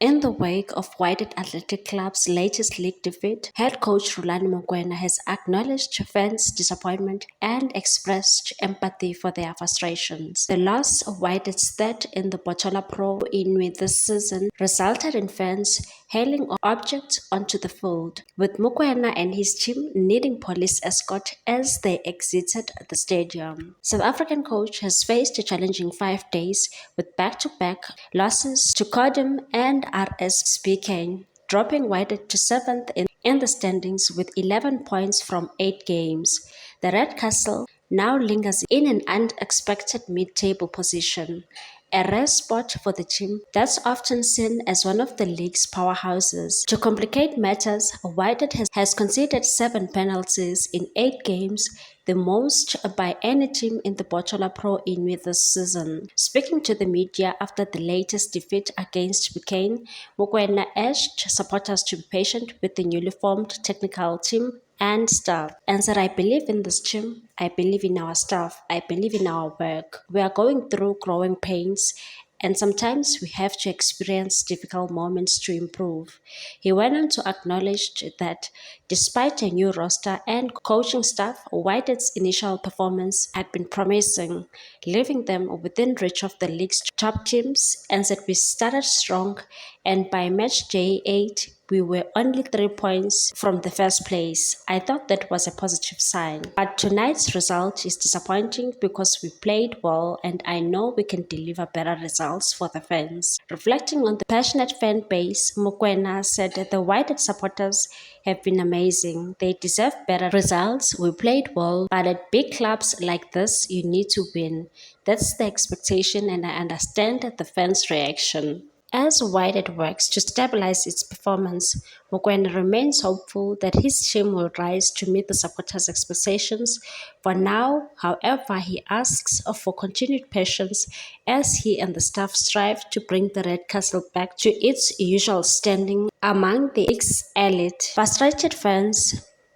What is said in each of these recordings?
In the wake of Whited Athletic Club's latest league defeat, head coach Rulani Mokwena has acknowledged fans' disappointment and expressed empathy for their frustrations. The loss of Whited's third in the Botola Pro in this season resulted in fans hailing objects onto the field, with Mokwena and his team needing police escort as they exited the stadium. South African coach has faced a challenging 5 days with back-to-back losses to Codem and RSBK, dropping Whited to 7th in the standings with 11 points from 8 games. The Red Castle now lingers in an unexpected mid-table position, a rare spot for the team that's often seen as one of the league's powerhouses. To complicate matters, Whited has conceded 7 penalties in 8 games, the most by any team in the Botola Pro in this season. Speaking to the media after the latest defeat against Bukane, Mokwena urged supporters to be patient with the newly formed technical team and staff, and said, "I believe in this team, I believe in our staff, I believe in our work. We are going through growing pains, and sometimes we have to experience difficult moments to improve." He went on to acknowledge that despite a new roster and coaching staff, Whitehead's initial performance had been promising, leaving them within reach of the league's top teams, and said, "We started strong, and by match day 8, we were only 3 points from the first place. I thought that was a positive sign. But tonight's result is disappointing because we played well and I know we can deliver better results for the fans." Reflecting on the passionate fan base, Mokwena said that the Whitehead supporters have been amazing. They deserve better results. We played well, but at big clubs like this, you need to win. That's the expectation, and I understand the fans' reaction. As Whitehead works to stabilize its performance, Mokwena remains hopeful that his team will rise to meet the supporters' expectations. For now, however, he asks for continued patience as he and the staff strive to bring the Red Castle back to its usual standing among the league's elite.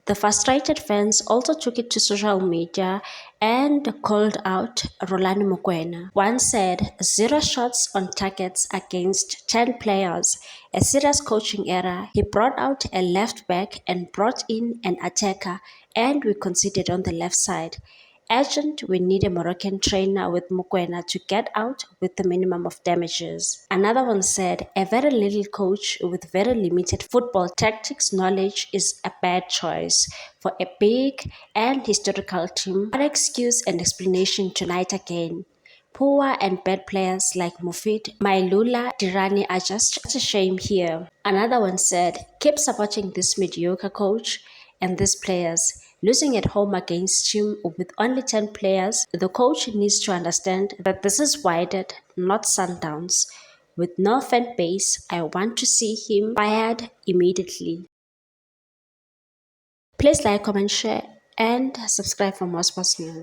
The frustrated fans also took it to social media and called out Rulani Mokwena. One said, "0 shots on targets against 10 players, a serious coaching error. He brought out a left back and brought in an attacker, and we conceded on the left side. Urgent, we need a Moroccan trainer with Mokwena to get out with the minimum of damages." Another one said, "A very little coach with very limited football tactics knowledge is a bad choice for a big and historical team. What excuse and explanation tonight again? Poor and bad players like Mufid, Mailula, Dirani are just a shame here." Another one said, "Keep supporting this mediocre coach and these players. Losing at home against team with only 10 players, the coach needs to understand that this is Whitehead, not Sundowns. With no fan base, I want to see him fired immediately." Please like, comment, share, and subscribe for more sports news.